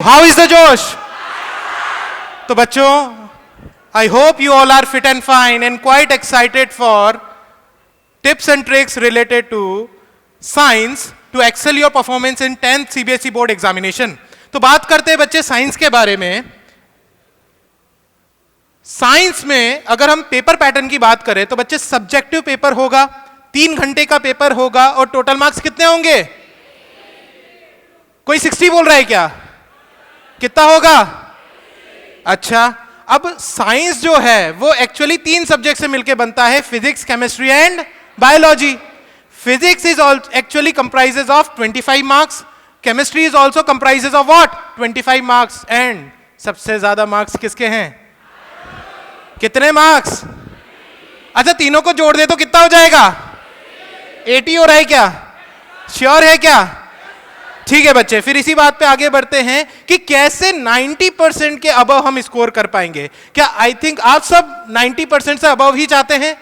How is the जोश? तो बच्चों, I hope you all are fit and fine and quite excited for tips and tricks related to science to excel your performance in 10th CBSE board examination. तो बात करते हैं बच्चे science के बारे में. साइंस में अगर हम पेपर पैटर्न की बात करें तो बच्चे सब्जेक्टिव पेपर होगा, 3 घंटे का पेपर होगा और टोटल मार्क्स कितने होंगे? कोई 60 बोल रहा है क्या? कितना होगा? अच्छा, अब साइंस जो है वो एक्चुअली 3 सब्जेक्ट से मिलकर बनता है, physics, chemistry and biology. Physics is actually comprises of 25 marks, chemistry is also comprises of what? 25 marks. And सबसे ज्यादा मार्क्स किसके हैं? कितने मार्क्स? अच्छा, तीनों को जोड़ दे तो कितना हो जाएगा? 80 हो रहा है क्या? श्योर है क्या? ठीक है बच्चे, फिर इसी बात पे आगे बढ़ते हैं कि कैसे 90% के अबव हम स्कोर कर पाएंगे. क्या आई थिंक आप सब 90% से अबव ही चाहते हैं?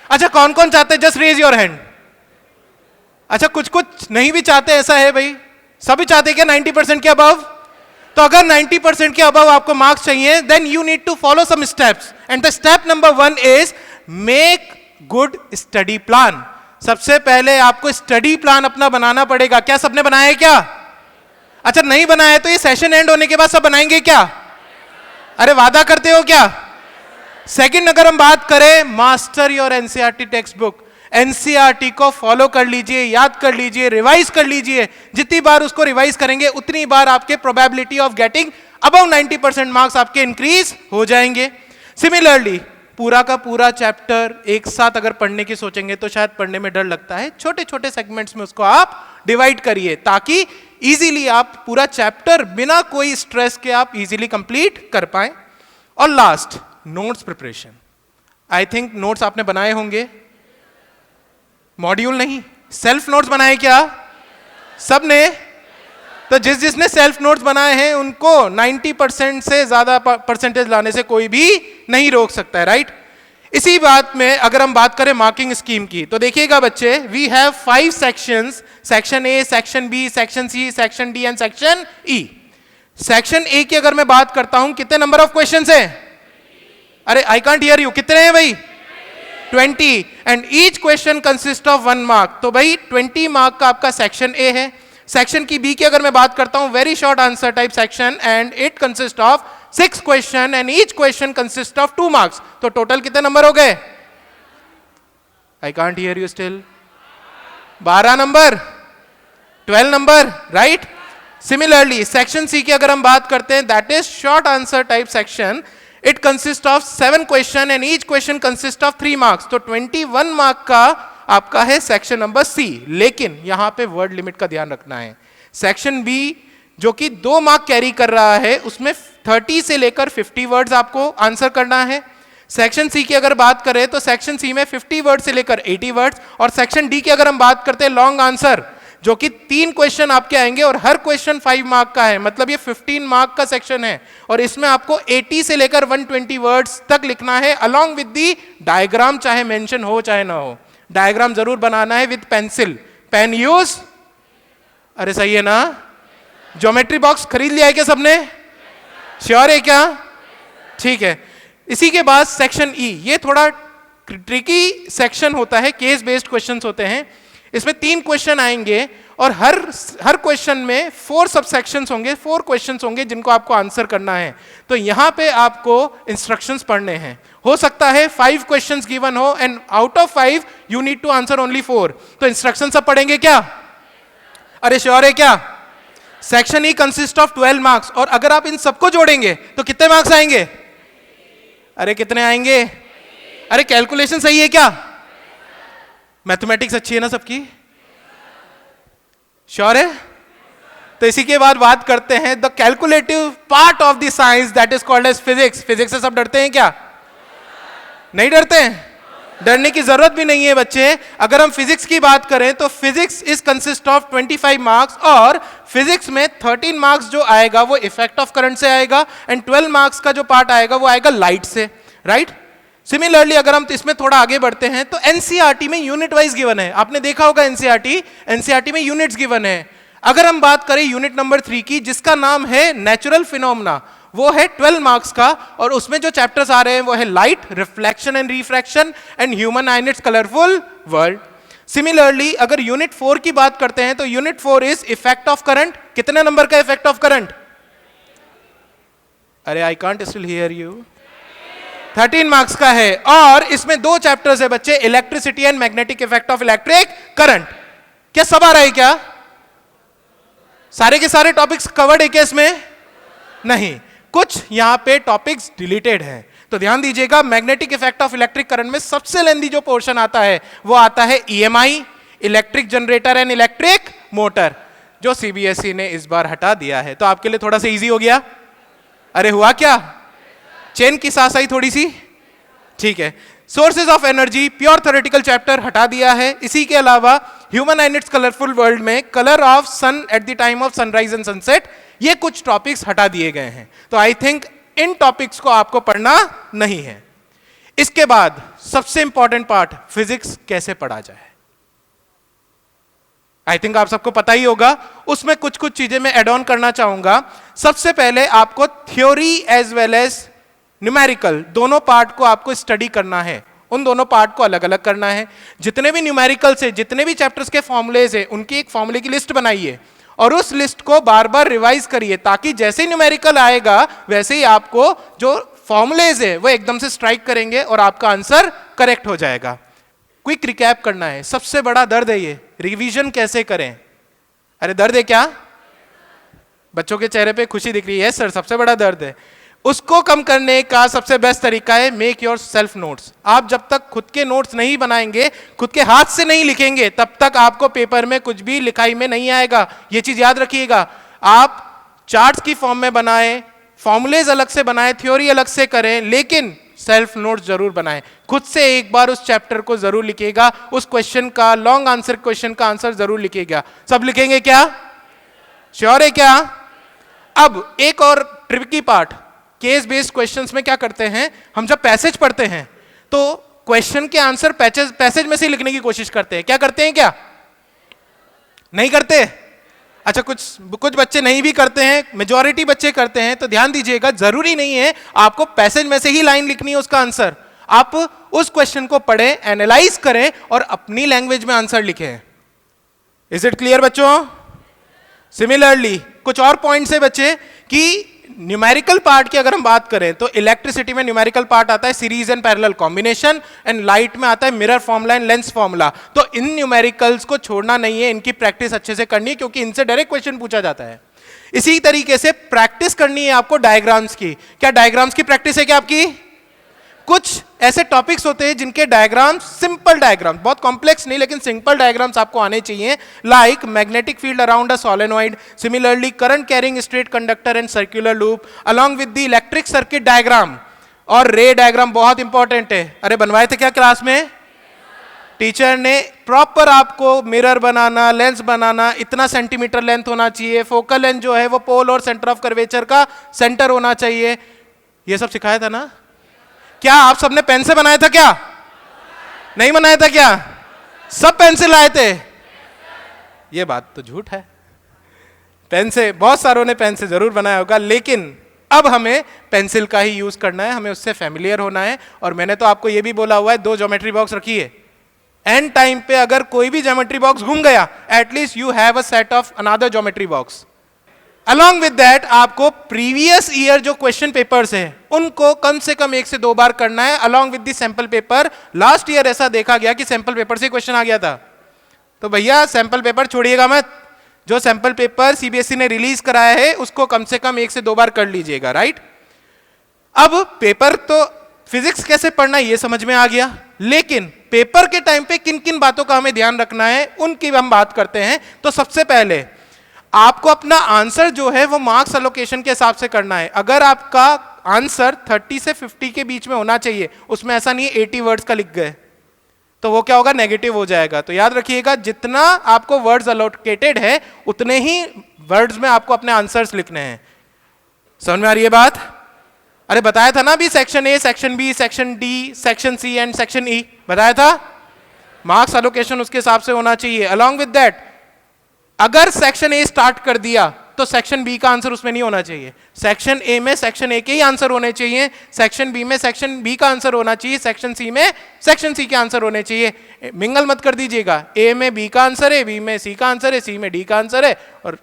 अच्छा, कौन कौन चाहते हैं? Just raise your hand. अच्छा, कुछ कुछ नहीं भी चाहते, ऐसा है भाई? सभी चाहते हैं क्या 90% के अबव? तो अगर 90% के अबव आपको मार्क्स चाहिए, then you need to follow some steps. And the step number 1 is make good study plan. सबसे पहले आपको स्टडी प्लान अपना बनाना पड़ेगा. क्या सबने बनाया है क्या? अच्छा, नहीं बनाया तो ये सेशन एंड होने के बाद सब बनाएंगे क्या? अरे वादा करते हो क्या? सेकंड, अगर हम बात करें, master your NCERT text book. NCERT को फॉलो कर लीजिए, याद कर लीजिए, रिवाइज कर लीजिए. जितनी बार उसको रिवाइज करेंगे उतनी बार आपके probability of getting above 90% marks आपके इंक्रीज हो जाएंगे. सिमिलरली पूरा का पूरा चैप्टर एक साथ अगर पढ़ने की सोचेंगे तो शायद पढ़ने में डर लगता है. छोटे छोटे सेगमेंट्स में उसको आप डिवाइड करिए ताकि इजीली आप पूरा चैप्टर बिना कोई स्ट्रेस के आप इजीली कंप्लीट कर पाए. और last, notes preparation. I think notes आपने बनाए होंगे. मॉड्यूल नहीं, सेल्फ नोट्स बनाए क्या सबने? तो जिसने सेल्फ नोट्स बनाए हैं उनको 90% से ज्यादा परसेंटेज लाने से कोई भी नहीं रोक सकता है, राइट? इसी बात में अगर हम बात करें मार्किंग स्कीम की, तो देखिएगा बच्चे, we have 5 sections. Section A, section B, section C, section D and section E. Section A की अगर मैं बात करता हूं, कितने नंबर ऑफ क्वेश्चंस हैं? अरे आई कांट हियर यू. कितने हैं भाई? 20. And each question consist of 1 mark. तो भाई 20 मार्क का आपका सेक्शन ए है. सेक्शन की बी की अगर मैं बात करता हूं, very short answer type section, and it consist of 6 question and each question consist of 2 marks. तो टोटल कितने नंबर हो गए? I can't hear you still. 12 number, 12 number, right? Similarly section C की अगर हम बात करते हैं, that is short answer type section. It consist of 7 question and each question consist of 3 marks. तो 21 मार्क का आपका है सेक्शन नंबर सी. लेकिन यहां पे वर्ड लिमिट का ध्यान रखना है. सेक्शन बी जो कि 2 मार्क कैरी कर रहा है, उसमें 30 से लेकर 50 वर्ड्स आपको आंसर करना है. सेक्शन सी की अगर बात करें तो सेक्शन सी में 50 वर्ड से लेकर 80 वर्ड्स. और सेक्शन डी की अगर हम बात करते हैं, लॉन्ग आंसर, जो कि 3 क्वेश्चन आपके आएंगे और हर क्वेश्चन 5 मार्क का है. मतलब ये 15 मार्क का सेक्शन है और इसमें आपको 80 से लेकर 120 वर्ड्स तक लिखना है, अलॉन्ग विद दी डायग्राम, चाहे मेंशन हो चाहे ना हो. डायग्राम जरूर बनाना है विद पेंसिल. Pen use? अरे सही है ना? ज्योमेट्री बॉक्स खरीद लिया है क्या सबने? श्योर है क्या? ठीक है. इसी के बाद सेक्शन ई. ये थोड़ा ट्रिकी सेक्शन होता है, केस बेस्ड क्वेश्चंस होते हैं. इसमें 3 क्वेश्चन आएंगे और हर क्वेश्चन में 4 सबसेक्शंस होंगे, 4 क्वेश्चंस होंगे जिनको आपको आंसर करना है. तो यहां पे आपको इंस्ट्रक्शंस पढ़ने हैं. हो सकता है 5 क्वेश्चंस गिवन हो and out of 5 you need to answer only 4. तो इंस्ट्रक्शन सब पढ़ेंगे क्या? अरे श्योर है क्या? Section E consist of 12 marks. और अगर आप इन सबको जोड़ेंगे तो कितने मार्क्स आएंगे? अरे कितने आएंगे? अरे कैलकुलेशन सही है क्या? मैथमेटिक्स अच्छी है ना सबकी? श्योर है? तो इसी के बाद बात करते हैं the calculative part of the science that is called as physics. Physics से सब डरते हैं क्या? नहीं डरते हैं? डरने की जरूरत भी नहीं है बच्चे. अगर हम फिजिक्स की बात करें तो physics is consist of 25 marks और फिजिक्स में 13 मार्क्स जो आएगा वो इफेक्ट ऑफ करंट से आएगा एंड 12 मार्क्स का जो पार्ट आएगा वो आएगा लाइट से, राइट? सिमिलरली अगर हम इसमें थोड़ा आगे बढ़ते हैं तो एनसीईआरटी में यूनिट वाइज गिवन है. आपने देखा होगा एनसीईआरटी में यूनिट्स गिवन है. अगर हम बात करें यूनिट नंबर 3 की, जिसका नाम है नेचुरल फिनोमेना, वो है 12 मार्क्स का, और उसमें जो चैप्टर्स आ रहे हैं वो है light, reflection and refraction and human I in its colourful world. Similarly अगर यूनिट 4 की बात करते हैं तो unit 4 is effect of current. कितने नंबर का इफेक्ट ऑफ करंट? अरे I can't still here you. 13 marks का है, और इसमें 2 चैप्टर्स है बच्चे, electricity and magnetic effect of electric current. क्या सब आ रहा है क्या? सारे के सारे टॉपिक्स कवर्ड है क्या इसमें? नहीं, कुछ यहां पे टॉपिक्स डिलीटेड हैं, तो ध्यान दीजिएगा। Magnetic effect of electric current में सबसे लेंदी जो पोर्शन आता है वो आता है EMI, electric generator and electric motor, जो सीबीएसई ने इस बार हटा दिया है, तो आपके लिए थोड़ा सा इजी हो गया। अरे हुआ क्या? चेन की सांस आई थोड़ी सी, ठीक है। Sources of energy pure theoretical chapter हटा दिया है। इसी के अलावा human and its colourful world में colour of sun at the time of sunrise and sunset, ये कुछ टॉपिक्स हटा दिए गए हैं, तो आई थिंक इन टॉपिक्स को आपको पढ़ना नहीं है। इसके बाद सबसे इंपॉर्टेंट पार्ट, फिजिक्स कैसे पढ़ा जाए। आई थिंक आप सबको पता ही होगा, उसमें कुछ कुछ चीजें मैं एड ऑन करना चाहूंगा। सबसे पहले आपको theory as well as numerical दोनों पार्ट को आपको स्टडी करना है, उन दोनों पार्ट को अलग अलग करना है। जितने भी न्यूमेरिकल से, जितने भी चैप्टर्स के फॉर्मुलेज हैं, उनकी एक फॉर्मूले की लिस्ट बनाइए और उस लिस्ट को बार बार रिवाइज करिए, ताकि जैसे ही न्यूमेरिकल आएगा वैसे ही आपको जो फॉर्मुलेज है वो एकदम से स्ट्राइक करेंगे और आपका आंसर करेक्ट हो जाएगा। क्विक रिकैप करना है, सबसे बड़ा दर्द है ये, रिवीजन कैसे करें। अरे दर्द है क्या? बच्चों के चेहरे पे खुशी दिख रही है, सर सबसे बड़ा दर्द है। उसको कम करने का सबसे बेस्ट तरीका है मेक योर सेल्फ नोट्स। आप जब तक खुद के नोट्स नहीं बनाएंगे, खुद के हाथ से नहीं लिखेंगे, तब तक आपको पेपर में कुछ भी लिखाई में नहीं आएगा। ये चीज याद रखिएगा। आप चार्ट्स की फॉर्म में बनाएं, फॉर्मुलेज अलग से बनाएं, थ्योरी अलग से करें, लेकिन सेल्फ नोट्स जरूर बनाएं। खुद से एक बार उस चैप्टर को जरूर लिखिएगा, उस क्वेश्चन का, लॉन्ग आंसर क्वेश्चन का आंसर जरूर लिखिएगा। सब लिखेंगे क्या? श्योर है क्या? अब एक और tricky part, case based questions में क्या करते हैं हम, जब पैसेज पढ़ते हैं तो क्वेश्चन के आंसर पैसेज में से लिखने की कोशिश करते हैं। क्या करते हैं? क्या नहीं करते? अच्छा, कुछ बच्चे नहीं भी करते हैं, मेजॉरिटी बच्चे करते हैं। तो ध्यान दीजिएगा, जरूरी नहीं है आपको पैसेज में से ही लाइन लिखनी है उसका आंसर। आप उस क्वेश्चन को पढ़ें, एनालाइज करें और अपनी लैंग्वेज में आंसर लिखें। इज इट क्लियर बच्चों? सिमिलरली कुछ और पॉइंट्स है बच्चे कि न्यूमेरिकल पार्ट की अगर हम बात करें तो इलेक्ट्रिसिटी में न्यूमेरिकल पार्ट आता है series and parallel combination, and light में आता है mirror formula and lens formula. तो इन न्यूमेरिकल्स को छोड़ना नहीं है, इनकी प्रैक्टिस अच्छे से करनी है, क्योंकि इनसे डायरेक्ट क्वेश्चन पूछा जाता है। इसी तरीके से प्रैक्टिस करनी है आपको डायग्राम्स की। क्या डायग्राम्स की प्रैक्टिस है क्या आपकी? कुछ ऐसे टॉपिक्स होते हैं जिनके डायग्राम्स, सिंपल डायग्राम्स, बहुत कॉम्प्लेक्स नहीं लेकिन सिंपल डायग्राम्स आपको आने चाहिए, like magnetic field around a solenoid, similarly current carrying straight conductor and circular loop, along with the electric circuit diagram और रे डायग्राम बहुत इंपॉर्टेंट है। अरे बनवाए थे क्या क्लास में? टीचर ने प्रॉपर आपको मिरर बनाना, लेंस बनाना, इतना सेंटीमीटर लेंथ होना चाहिए, फोकल लेंथ जो है वो पोल और सेंटर ऑफ कर्वेचर का सेंटर होना चाहिए, ये सब सिखाया था ना? क्या आप सबने पेन से बनाया था क्या? नहीं बनाया था क्या? सब पेन से लाए थे? ये बात तो झूठ है। पेन से, बहुत सारों ने पेन से जरूर बनाया होगा, लेकिन अब हमें पेंसिल का ही यूज करना है, हमें उससे फैमिलियर होना है। और मैंने तो आपको यह भी बोला हुआ है 2 ज्योमेट्री बॉक्स रखिए, एंड टाइम पे अगर कोई भी ज्योमेट्री बॉक्स घूम गया, at least you have a set of another geometry box. Along with that आपको प्रीवियस ईयर जो क्वेश्चन पेपर्स हैं उनको कम से कम 1 से 2 बार करना है, along with the sample paper. Last year ऐसा देखा गया कि सैंपल पेपर से क्वेश्चन आ गया था, तो भैया सैंपल पेपर छोड़िएगा मत। जो सैंपल पेपर सीबीएसई ने रिलीज कराया है उसको कम से कम 1 से 2 बार कर लीजिएगा, राइट? अब पेपर तो फिजिक्स कैसे पढ़ना ये समझ में आ गया, लेकिन पेपर के टाइम पे किन किन बातों का हमें ध्यान रखना है उनकी हम बात करते हैं। तो सबसे पहले आपको अपना आंसर जो है वो मार्क्स एलोकेशन के हिसाब से करना है। अगर आपका आंसर 30 से 50 के बीच में होना चाहिए, उसमें ऐसा नहीं है 80 वर्ड्स का लिख गए, तो वो क्या होगा? नेगेटिव हो जाएगा। तो याद रखिएगा, जितना आपको वर्ड्स अलोकेटेड है उतने ही वर्ड्स में आपको अपने आंसर्स लिखने हैं। समझ में आ रही है बात? अरे बताया था ना अभी, section A, section B, section D, section C and section E, बताया था। मार्क्स एलोकेशन उसके हिसाब से होना चाहिए। अलॉन्ग विद दैट अगर सेक्शन ए स्टार्ट कर दिया तो सेक्शन बी का आंसर उसमें नहीं होना चाहिए। सेक्शन ए में सेक्शन ए के ही आंसर होने चाहिए, सेक्शन बी में सेक्शन बी का आंसर होना चाहिए, सेक्शन सी में सेक्शन सी के आंसर होने चाहिए। मिंगल मत कर दीजिएगा, ए में बी का आंसर है, बी में सी का आंसर है, सी में डी का आंसर है और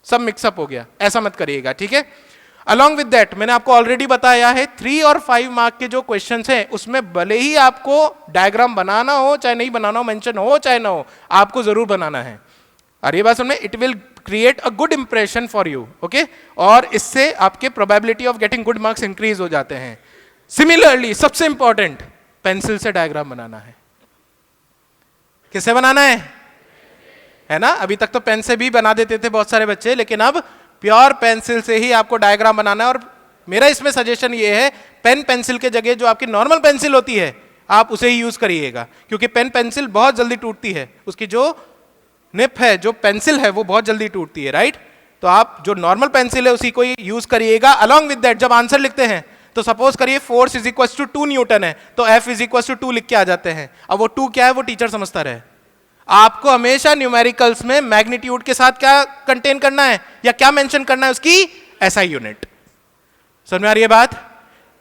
सब मिक्सअप हो गया, ऐसा मत करिएगा, ठीक है। अलॉन्ग विद दैट मैंने आपको ऑलरेडी बताया है 3 और 5 मार्क के जो क्वेश्चंस हैं उसमें भले ही आपको डायग्राम बनाना हो चाहे नहीं बनाना हो, मेंशन हो चाहे ना हो, आपको जरूर बनाना है। और ये बात समझ में, it will create a good impression for you, okay, और इससे आपके probability of getting good marks increase हो जाते हैं। सिमिलरली सबसे इंपॉर्टेंट, पेंसिल से डायग्राम बनाना है। किससे बनाना है ना? अभी तक तो पेन से भी बना देते थे बहुत सारे बच्चे, लेकिन अब प्योर पेंसिल से ही आपको डायग्राम बनाना है। और मेरा इसमें सजेशन ये है, पेन पेंसिल के जगह जो आपकी नॉर्मल पेंसिल होती है आप उसे ही यूज करिएगा, क्योंकि पेन पेंसिल बहुत जल्दी टूटती है, उसकी जो निप है, जो पेंसिल है, वो बहुत जल्दी टूटती है, राइट। तो आप जो नॉर्मल पेंसिल है उसी को ही यूज करिएगा। अलॉन्ग विद दैट जब आंसर लिखते हैं तो सपोज करिए force is equal to 2 newton है, तो F इज इक्वल टू 2 लिख के आ जाते हैं। अब वो 2 क्या है वो टीचर समझता रहे। आपको हमेशा न्यूमेरिकल्स में मैग्नीट्यूड के साथ क्या कंटेन करना है या क्या मेंशन करना है, उसकी SI यूनिट। समझ में आ रही है बात?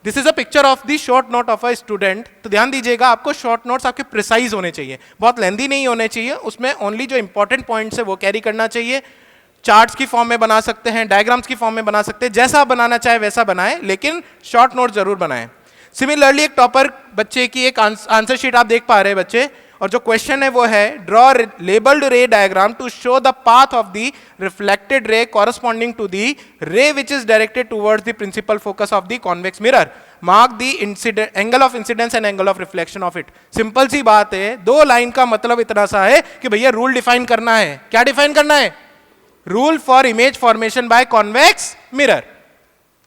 This is a picture of the short note of a student. तो ध्यान दीजिएगा, आपको शॉर्ट नोट्स आपके प्रिसाइज होने चाहिए, बहुत लेंदी नहीं होने चाहिए, उसमें ओनली जो इंपॉर्टेंट पॉइंट्स है वो कैरी करना चाहिए। चार्ट्स की फॉर्म में बना सकते हैं, डायग्राम्स की फॉर्म में बना सकते हैं, जैसा आप बनाना चाहे वैसा बनाएं, लेकिन शॉर्ट नोट जरूर बनाएं। सिमिलरली एक टॉपर बच्चे की एक आंसर शीट आप देख पा रहे हैं बच्चे, और जो क्वेश्चन है वो है draw labelled ray diagram to show the path of the reflected ray corresponding to the ray which is directed towards the principal focus of the convex mirror, mark the incident angle of incidence and angle of reflection of it. Simple सी बात है, 2 line का मतलब इतना सा है कि भैया रूल डिफाइन करना है। क्या डिफाइन करना है? Rule for image formation by convex mirror,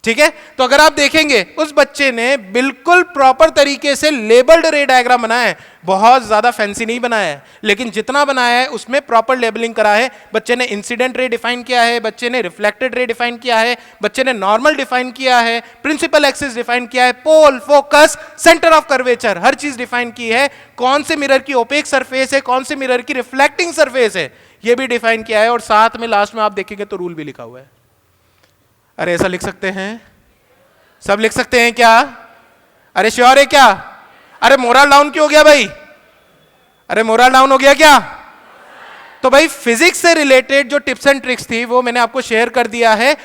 ठीक है। तो अगर आप देखेंगे उस बच्चे ने बिल्कुल प्रॉपर तरीके से लेबल्ड रे डायग्राम बनाया है, बहुत ज्यादा फैंसी नहीं बनाया है, लेकिन जितना बनाया है उसमें प्रॉपर लेबलिंग करा है। बच्चे ने इंसिडेंट रे डिफाइन किया है, बच्चे ने रिफ्लेक्टेड रे डिफाइन किया है, बच्चे ने नॉर्मल डिफाइन किया है, प्रिंसिपल एक्सिस डिफाइन किया है, पोल, फोकस, सेंटर ऑफ कर्वेचर, हर चीज डिफाइन की है। कौन से मिरर की ओपेक सरफेस है, कौन से मिरर की रिफ्लेक्टिंग सरफेस है, ये भी डिफाइन किया है। और साथ में लास्ट में आप देखेंगे तो रूल भी लिखा हुआ है। अरे ऐसा लिख सकते हैं? सब लिख सकते हैं क्या? अरे श्योर है क्या? अरे मोरल डाउन क्यों हो गया भाई? अरे मोरल डाउन हो गया क्या? तो भाई फिजिक्स से रिलेटेड जो टिप्स एंड ट्रिक्स थी वो मैंने आपको शेयर कर दिया है।